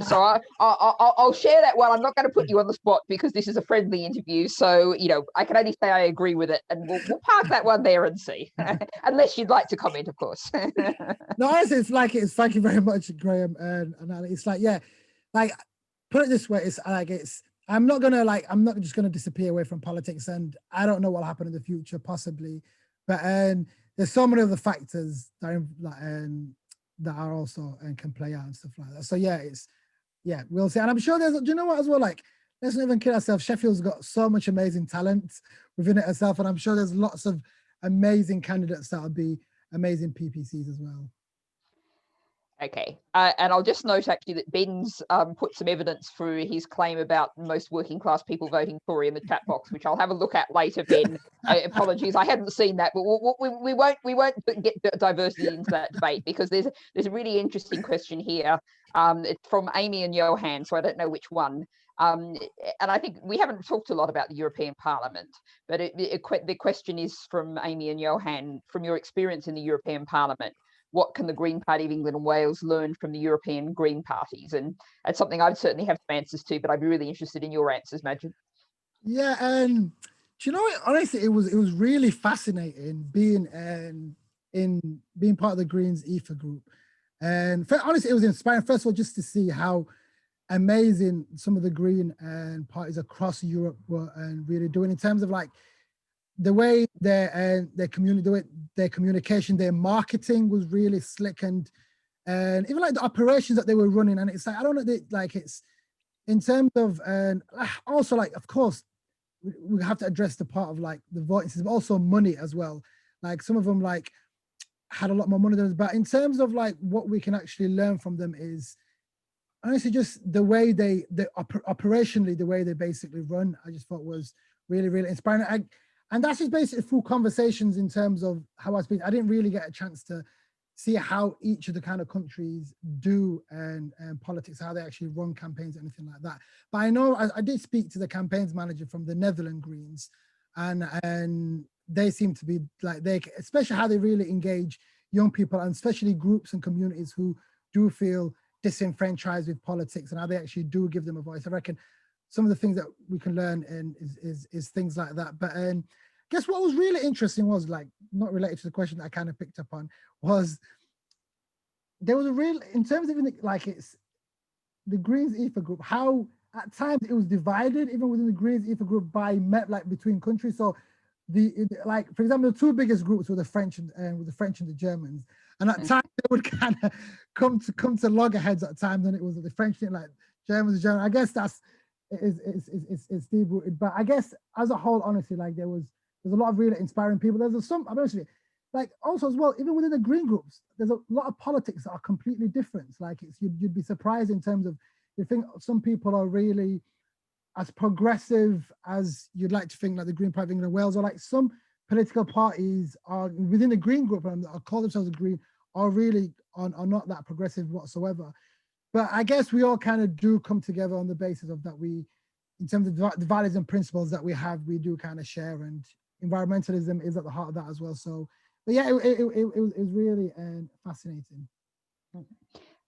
So I'll share that one. I'm not going to put you on the spot because this is a friendly interview, so you know I can only say I agree with it, and we'll park that one there and see, unless you'd like to comment, of course. No, honestly, thank you very much, Graham, and it's like, yeah, like. Put it this way, I'm not just gonna disappear away from politics, and I don't know what'll happen in the future, possibly, but there's so many other factors that are also and can play out and stuff like that. So yeah, we'll see. And I'm sure do you know what as well? Like, let's not even kid ourselves. Sheffield's got so much amazing talent within it herself, and I'm sure there's lots of amazing candidates that'll be amazing PPCs as well. Okay, and I'll just note actually that Ben's put some evidence for his claim about most working class people voting Tory in the chat box, which I'll have a look at later, Ben. Apologies, I hadn't seen that, but we won't get diversity into that debate, because there's a really interesting question here. It's from Amy and Johan, so I don't know which one. And I think we haven't talked a lot about the European Parliament, but the question is from Amy and Johan: from your experience in the European Parliament, what can the Green Party of England and Wales learn from the European Green parties? And it's something I'd certainly have some answers to, but I'd be really interested in your answers, Magid. Yeah, do you know what? Honestly, it was really fascinating being part of the Greens EFA group. And honestly, it was inspiring. First of all, just to see how amazing some of the Green parties across Europe were and really doing in terms of like the way their communication, their marketing was really slick, and even like the operations that they were running. And it's like, I don't know, like it's in terms of, and also like, of course, we have to address the part of like the voting system, but also money as well. Like some of them like had a lot more money than us, but in terms of like what we can actually learn from them is honestly just the way operationally, the way they basically run, I just thought was really, really inspiring. And that's just basically through conversations in terms of how I speak. I didn't really get a chance to see how each of the kind of countries do and politics, how they actually run campaigns, anything like that. But I know I did speak to the campaigns manager from the Netherlands Greens, and they seem to be like, especially how they really engage young people, and especially groups and communities who do feel disenfranchised with politics, and how they actually do give them a voice. I reckon some of the things that we can learn is things like that. But guess what was really interesting was, like, not related to the question that I kind of picked up on, was there was a real, in terms of like it's the Greens Ether group, how at times it was divided even within the Greens Ether group by like between countries. So like, for example, the two biggest groups were the French and the Germans, and at times they would kind of come to loggerheads at times, and it was the French thing, like Germans. I guess that's it's deep rooted, but I guess as a whole, honestly, like there's a lot of really inspiring people. There's some, I'm honest with you, like also as well, even within the green groups, there's a lot of politics that are completely different. Like you'd be surprised in terms of, you think some people are really as progressive as you'd like to think, like the Green Party of England and Wales, or like some political parties are within the Green group and call themselves a Green, are really are not that progressive whatsoever. But I guess we all kind of do come together on the basis of that we, in terms of the values and principles that we have, we do kind of share, and environmentalism is at the heart of that as well. So, but yeah, it was really fascinating.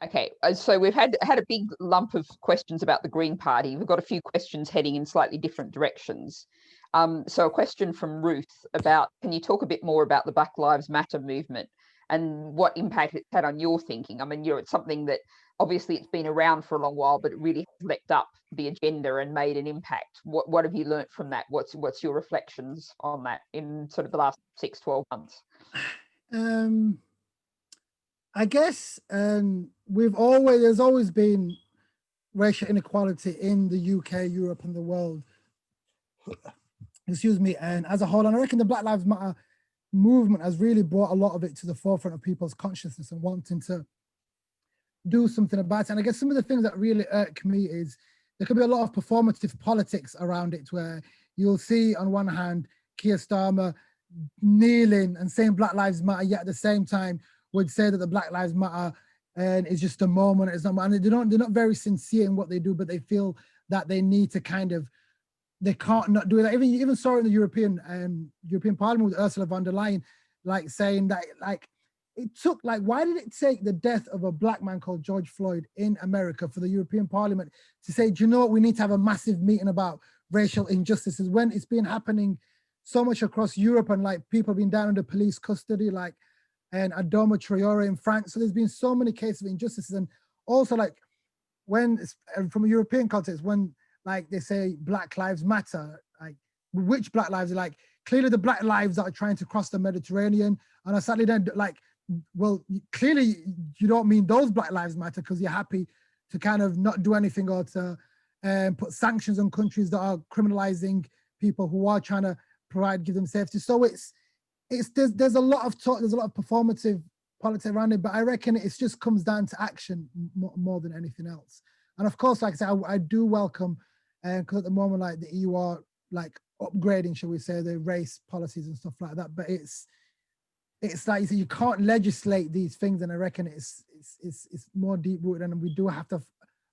Okay, so we've had a big lump of questions about the Green Party. We've got a few questions heading in slightly different directions. So a question from Ruth about, can you talk a bit more about the Black Lives Matter movement and what impact it's had on your thinking? I mean, it's something that obviously it's been around for a long while, but it really has leapt up the agenda and made an impact. What have you learnt from that? What's your reflections on that in sort of the last 6-12 months? I guess there's always been racial inequality in the UK, Europe, and the world. Excuse me. And as a whole, and I reckon the Black Lives Matter movement has really brought a lot of it to the forefront of people's consciousness and wanting to do something about it. And I guess some of the things that really irk me is there could be a lot of performative politics around it, where you'll see on one hand Keir Starmer kneeling and saying Black Lives Matter, yet at the same time would say that the Black Lives Matter and it's just a moment. It's not, and they're not very sincere in what they do, but they feel that they need to kind of, they can't not do it. Like even saw it in the European Parliament with Ursula von der Leyen, like saying that, like, it took, like, why did it take the death of a black man called George Floyd in America for the European Parliament to say, do you know what, we need to have a massive meeting about racial injustices, when it's been happening so much across Europe, and like people have been down under police custody, like, and Adama Traore in France. So there's been so many cases of injustices. And also, like, when from a European context, when like they say Black Lives Matter, like, which Black lives are, like, clearly the Black lives that are trying to cross the Mediterranean. And I sadly then, like, well, clearly you don't mean those Black Lives Matter, because you're happy to kind of not do anything, or to put sanctions on countries that are criminalizing people who are trying to give them safety. So there's a lot of talk, there's a lot of performative politics around it, but I reckon it just comes down to action more than anything else. And of course, like I said, I do welcome, because at the moment, like, the EU are like upgrading, shall we say, their race policies and stuff like that. But it's like you said, you can't legislate these things, and I reckon it's more deep rooted, and we do have to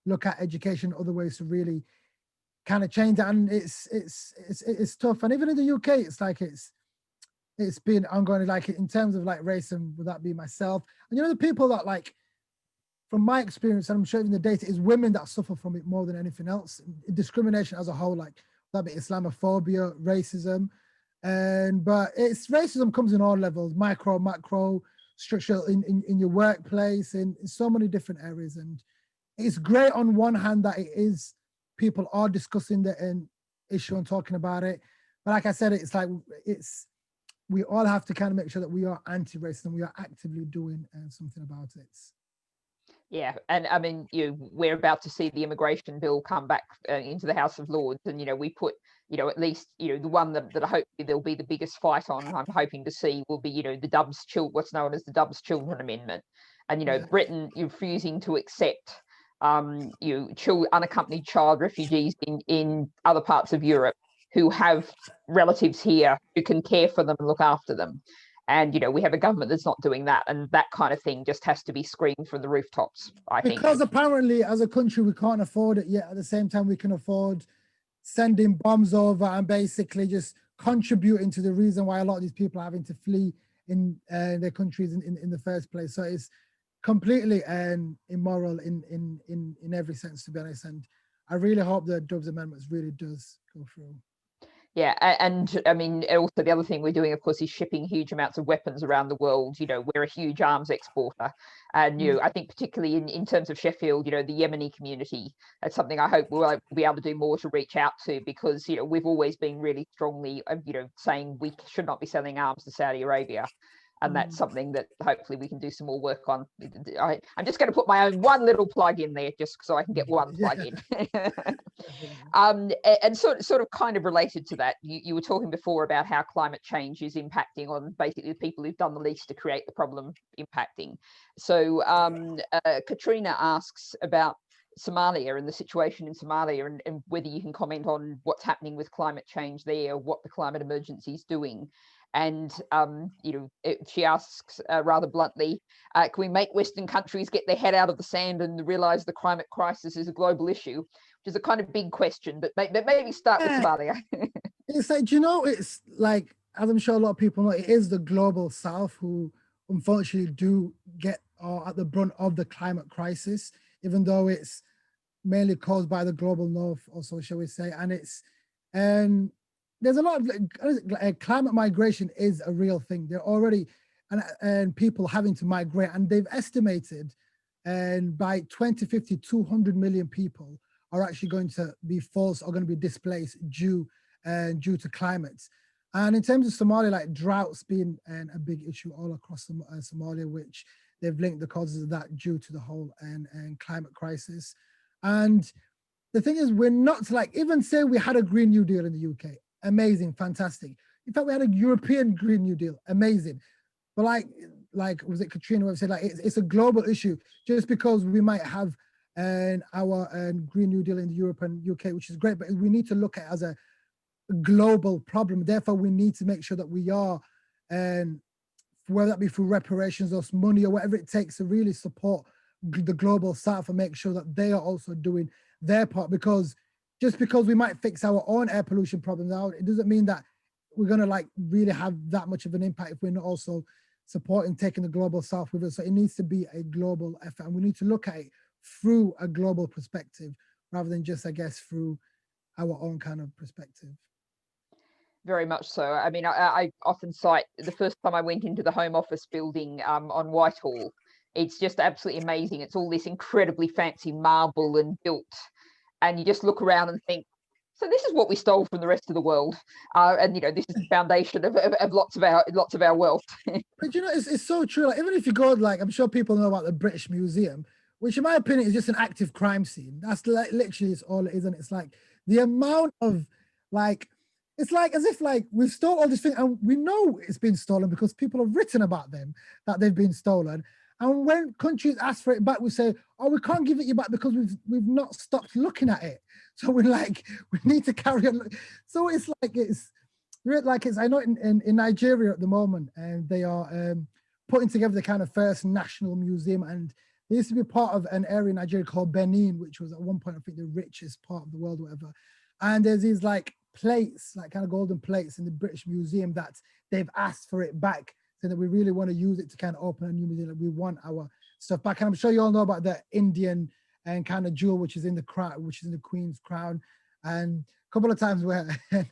look at education, other ways to really kind of change that. And it's tough. And even in the UK, it's like it's been ongoing, like in terms of like race, and would that be myself? And you know, the people that, like, from my experience, and I'm showing the data, is women that suffer from it more than anything else. Discrimination as a whole, like that be Islamophobia, racism, but it's racism comes in all levels, micro, macro, structure in your workplace, in so many different areas. And it's great on one hand that people are discussing the issue and talking about it. But like I said, we all have to kind of make sure that we are anti-racist and we are actively doing something about it. Yeah, and I mean, we're about to see the immigration bill come back into the House of Lords, and we put, at least, the one that I hope there'll be the biggest fight on. I'm hoping to see will be, what's known as the Dubs Children Amendment, and Britain refusing to accept, unaccompanied child refugees in other parts of Europe who have relatives here who can care for them and look after them. And, we have a government that's not doing that. And that kind of thing just has to be screamed from the rooftops, I think. Because apparently, as a country, we can't afford it yet. At the same time, we can afford sending bombs over and basically just contributing to the reason why a lot of these people are having to flee in their countries in the first place. So it's completely immoral in every sense, to be honest. And I really hope the Dubs Amendments really does go through. Yeah, and I mean, also the other thing we're doing, of course, is shipping huge amounts of weapons around the world. We're a huge arms exporter. And, I think particularly in terms of Sheffield, the Yemeni community, that's something I hope we'll be able to do more to reach out to, because, we've always been really strongly, saying we should not be selling arms to Saudi Arabia. And that's something that hopefully we can do some more work on. I'm just going to put my own one little plug in there, just so I can get one plug in. And sort of kind of related to that, you were talking before about how climate change is impacting on basically the people who've done the least to create the problem impacting. So Katrina asks about Somalia and the situation in Somalia, and whether you can comment on what's happening with climate change there, what the climate emergency is doing. And, she asks rather bluntly, can we make Western countries get their head out of the sand and realize the climate crisis is a global issue? Which is a kind of big question, but maybe start with Somalia. It's like, it's like, as I'm sure a lot of people know, it is the global South who unfortunately do get at the brunt of the climate crisis, even though it's mainly caused by the global North, also, shall we say. And there's a lot of climate migration is a real thing. They're already, and people having to migrate, and they've estimated, and by 2050, 200 million people are actually going to be forced or going to be displaced due to climate. And in terms of Somalia, like droughts being a big issue all across Somalia, which they've linked the causes of that due to the whole climate crisis. And the thing is, we're not even say we had a Green New Deal in the UK. Amazing, fantastic. In fact, we had a European Green New Deal, amazing. But like was it Katrina who said, it's a global issue. Just because we might have our Green New Deal in Europe and UK, which is great, but we need to look at it as a global problem. Therefore, we need to make sure that we are, whether that be through reparations or money or whatever it takes, to really support the global South and make sure that they are also doing their part. Because just because we might fix our own air pollution problems out, it doesn't mean that we're going to really have that much of an impact if we're not also supporting taking the global South with us. So it needs to be a global effort, and we need to look at it through a global perspective rather than just, I guess, through our own kind of perspective. Very much so. I mean, I often cite the first time I went into the Home Office building on Whitehall. It's just absolutely amazing. It's all this incredibly fancy marble and gilt. And you just look around and think, so this is what we stole from the rest of the world. And, this is the foundation of lots of our wealth. But, it's so true. Even if you go, I'm sure people know about the British Museum, which in my opinion is just an active crime scene. That's literally it's all it is. And it's the amount of it's as if we've stolen all this thing and we know it's been stolen because people have written about them, that they've been stolen. And when countries ask for it back, we say, oh, we can't give it you back because we've not stopped looking at it. So we're we need to carry on. So it's I know in Nigeria at the moment, and they are putting together the kind of first national museum. And they used to be part of an area in Nigeria called Benin, which was at one point, I think, the richest part of the world, or whatever. And there's these plates, kind of golden plates in the British Museum that they've asked for it back, saying that we really want to use it to kind of open a new museum, that we want our stuff back. And I'm sure you all know about the Indian and kind of jewel, which is in the crown, which is in the Queen's crown. And a couple of times where you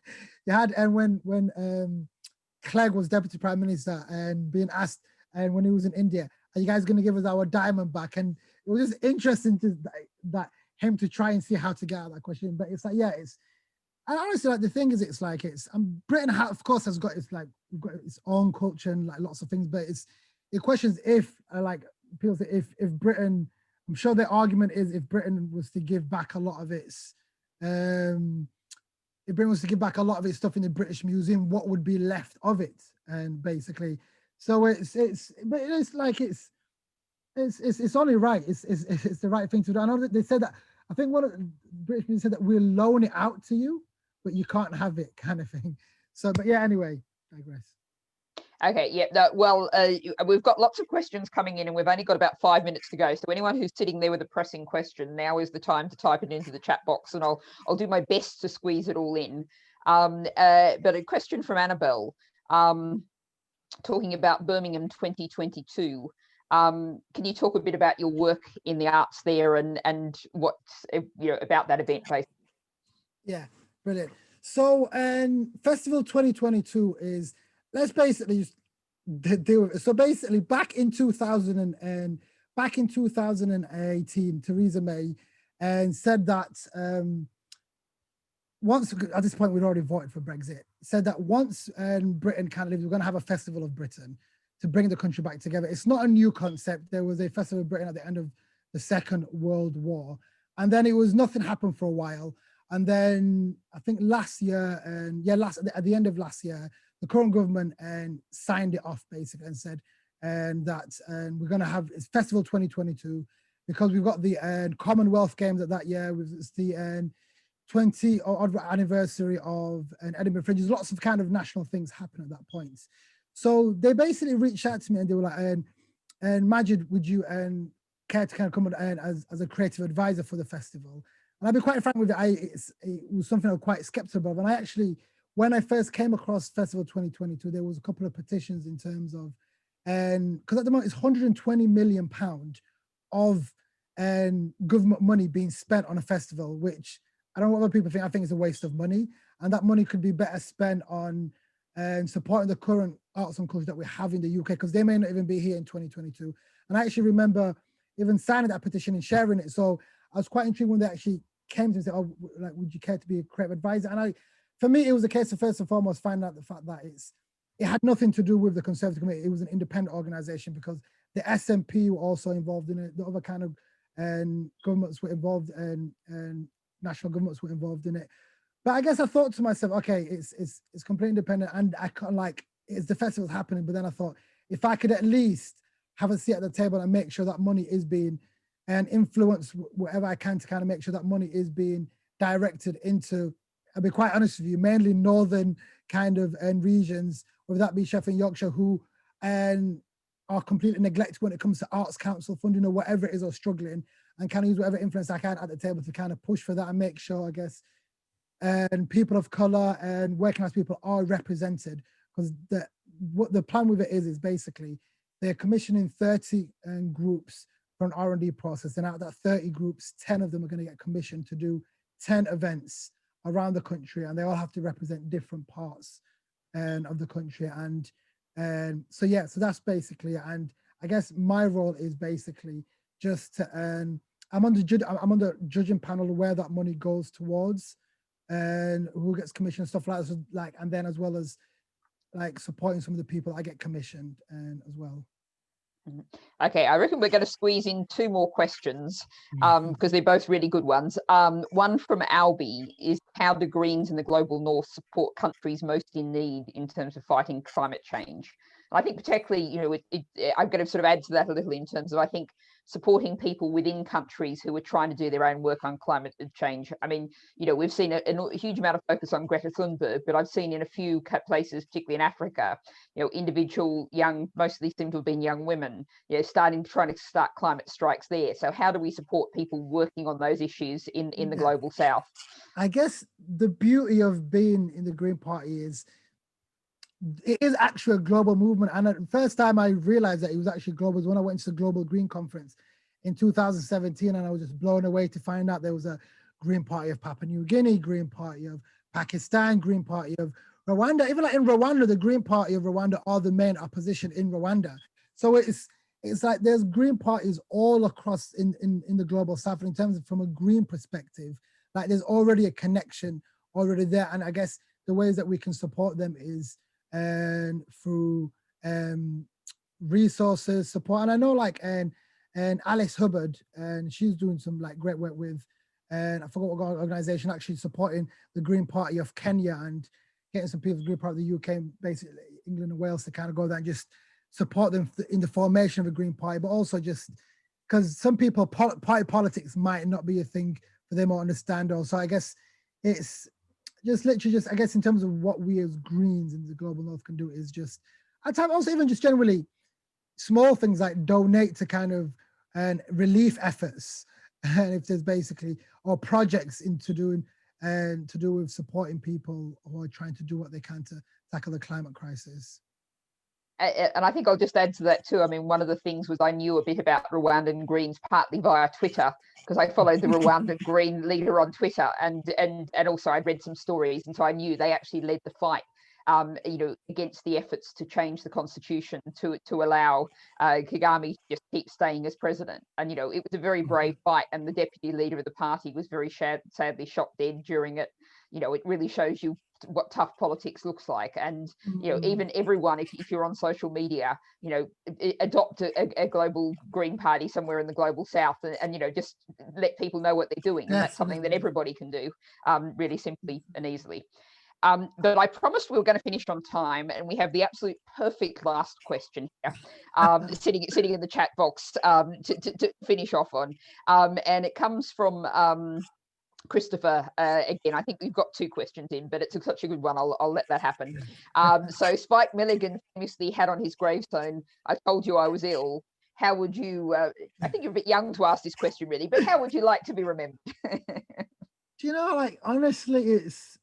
had, and when Clegg was Deputy Prime Minister and being asked and when he was in India, are you guys going to give us our diamond back? And it was just interesting to that him to try and see how to get out of that question. But it's like, yeah, it's, and honestly, like the thing is, it's like Britain, of course, has got its like we've got its own culture and like lots of things, but it's the question is if like people say if Britain, I'm sure the argument is if Britain was to give back a lot of its if Britain was to give back a lot of its stuff in the British Museum, what would be left of it? And basically, so but it's like it's only right. It's the right thing to do. I know that they said that. I think one of the British Museum said that we'll loan it out to you, but you can't have it, kind of thing. So, but yeah. Anyway, digress. Okay, yeah, no, well, we've got lots of questions coming in and we've only got about 5 minutes to go. So anyone who's sitting there with a pressing question, now is the time to type it into the chat box and I'll do my best to squeeze it all in. But a question from Annabelle, talking about Birmingham 2022. Can you talk a bit about your work in the arts there and what, about that event, basically? Yeah, brilliant. So, Festival 2022 is, let's basically just deal with it. So basically back in 2018, Theresa May said that once, at this point we'd already voted for Brexit, said that once Britain kind of leaves, we're going to have a Festival of Britain to bring the country back together. It's not a new concept. There was a Festival of Britain at the end of the Second World War. And then nothing happened for a while. And then I think last year, at the end of last year, the current government signed it off basically and said that we're going to have it's Festival 2022 because we've got the Commonwealth Games that year. It's the 20th anniversary of Edinburgh Fringe. There's lots of kind of national things happen at that point. So they basically reached out to me and they were like, and Magid, would you care to kind of come on as a creative advisor for the festival? And I'll be quite frank with it, it was something I was quite skeptical of. And I actually, when I first came across Festival 2022, there was a couple of petitions in terms of, because at the moment it's £120 million of government money being spent on a festival, which I don't know what other people think. I think it's a waste of money. And that money could be better spent on supporting the current arts and culture that we have in the UK, because they may not even be here in 2022. And I actually remember even signing that petition and sharing it. So I was quite intrigued when they actually came to me and said, oh, like, would you care to be a creative advisor? And for me, it was a case of first and foremost finding out the fact that it had nothing to do with the Conservative Committee. It was an independent organization because the SNP were also involved in it. The other kind of governments were involved and national governments were involved in it. But I guess I thought to myself, okay, it's completely independent and I can't it's the festival's happening. But then I thought if I could at least have a seat at the table and make sure that money is being and influence whatever I can to kind of make sure that money is being directed into, I'll be quite honest with you, mainly northern kind of regions, whether that be Sheffield and Yorkshire, who are completely neglected when it comes to Arts Council funding or whatever it is, or struggling, and kind of use whatever influence I can at the table to kind of push for that and make sure, I guess, and people of color and working class people are represented. Because what the plan with it is basically they're commissioning 30 groups for an R&D process, and out of that 30 groups, 10 of them are going to get commissioned to do 10 events around the country, and they all have to represent different parts of the country. And so that's basically it. And I guess my role is basically just to I'm on the judging panel where that money goes towards and who gets commissioned and stuff like that. So and then as well as supporting some of the people I get commissioned as well. Okay, I reckon we're going to squeeze in 2 more questions because they're both really good ones. One from Albie is how do Greens in the global north support countries most in need in terms of fighting climate change? And I think particularly, I'm going to sort of add to that a little in terms of, I think, supporting people within countries who are trying to do their own work on climate change. I mean, we've seen a huge amount of focus on Greta Thunberg, but I've seen in a few places, particularly in Africa, individual young, mostly seem to have been young women, trying to start climate strikes there. So how do we support people working on those issues in the global south? I guess the beauty of being in the Green Party is it is actually a global movement. And the first time I realized that it was actually global was when I went to the Global Green Conference in 2017, and I was just blown away to find out there was a Green Party of Papua New Guinea, Green Party of Pakistan, Green Party of Rwanda. Even in Rwanda, the Green Party of Rwanda are the main opposition in Rwanda. So it's like there's green parties all across in the global south. In terms of from a green perspective, like there's already a connection already there. And I guess the ways that we can support them is through resources, support. And I know like and Alice Hubbard, and she's doing some like great work with, and I forgot what organization, actually supporting the Green Party of Kenya and getting some people from the Green Party of the UK, basically England and Wales, to kind of go there and just support them in the formation of a Green Party, but also just because some people party politics might not be a thing for them or understand. Also, I guess it's just literally just, I guess in terms of what we as Greens in the global north can do is just at times also even just generally small things like donate to kind of relief efforts, and if there's basically or projects into doing and to do with supporting people who are trying to do what they can to tackle the climate crisis. And I think I'll just add to that too. I mean, one of the things was I knew a bit about Rwandan Greens partly via Twitter, because I followed the Rwandan Green leader on Twitter, and also I'd read some stories, and so I knew they actually led the fight, against the efforts to change the constitution to allow Kagame to just keep staying as president. And it was a very brave fight, and the deputy leader of the party was very sadly shot dead during it. It really shows you what tough politics looks like. And even everyone, if you're on social media, adopt a global Green Party somewhere in the global south, and just let people know what they're doing. And that's something that everybody can do really simply and easily. But I promised we were going to finish on time, and we have the absolute perfect last question here, sitting in the chat box to finish off on, and it comes from Christopher. Again, I think we've got 2 questions in, but it's such a good one. I'll let that happen. So Spike Milligan famously had on his gravestone, "I told you I was ill." How would you? I think you're a bit young to ask this question, really, but how would you like to be remembered? Do you know, like honestly, it's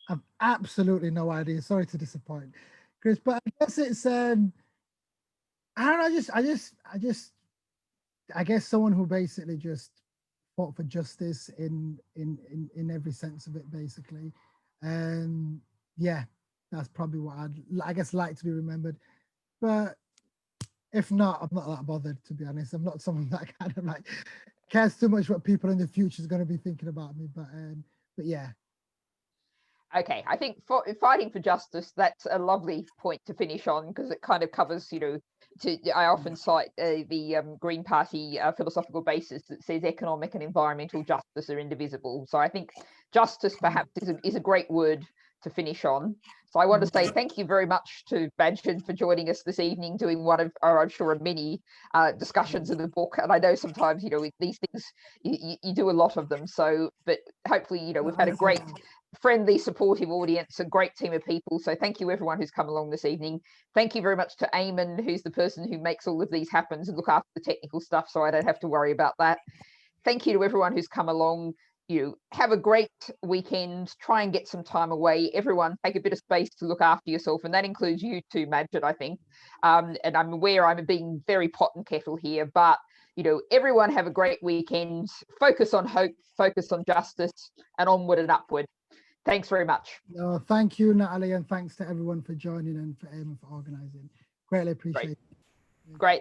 I've absolutely no idea. Sorry to disappoint, Chris, but I guess it's I don't know. I guess someone who basically just fought for justice in every sense of it, basically. Yeah, that's probably what I guess like to be remembered. But if not, I'm not that bothered, to be honest. I'm not someone that kind of like cares too much what people in the future is going to be thinking about me. But yeah. Okay, I think fighting for justice, that's a lovely point to finish on, because it kind of covers, I often cite the Green Party philosophical basis that says economic and environmental justice are indivisible. So I think justice perhaps is a great word to finish on. So I want to say thank you very much to Magid for joining us this evening, doing one of, I'm sure, many discussions of the book. And I know sometimes, these things, you do a lot of them. So, but hopefully, we've had a great, friendly, supportive audience, a great team of people. So thank you everyone who's come along this evening. Thank you very much to Eamon, who's the person who makes all of these happen and look after the technical stuff, so I don't have to worry about that. Thank you to everyone who's come along. Have a great weekend. Try and get some time away. Everyone, take a bit of space to look after yourself, and that includes you too, Magid, I think. And I'm aware I'm being very pot and kettle here, but everyone have a great weekend. Focus on hope, focus on justice, and onward and upward. Thanks very much. Thank you, Natalie, and thanks to everyone for joining and for Eamon for organising. Greatly appreciate it. Great.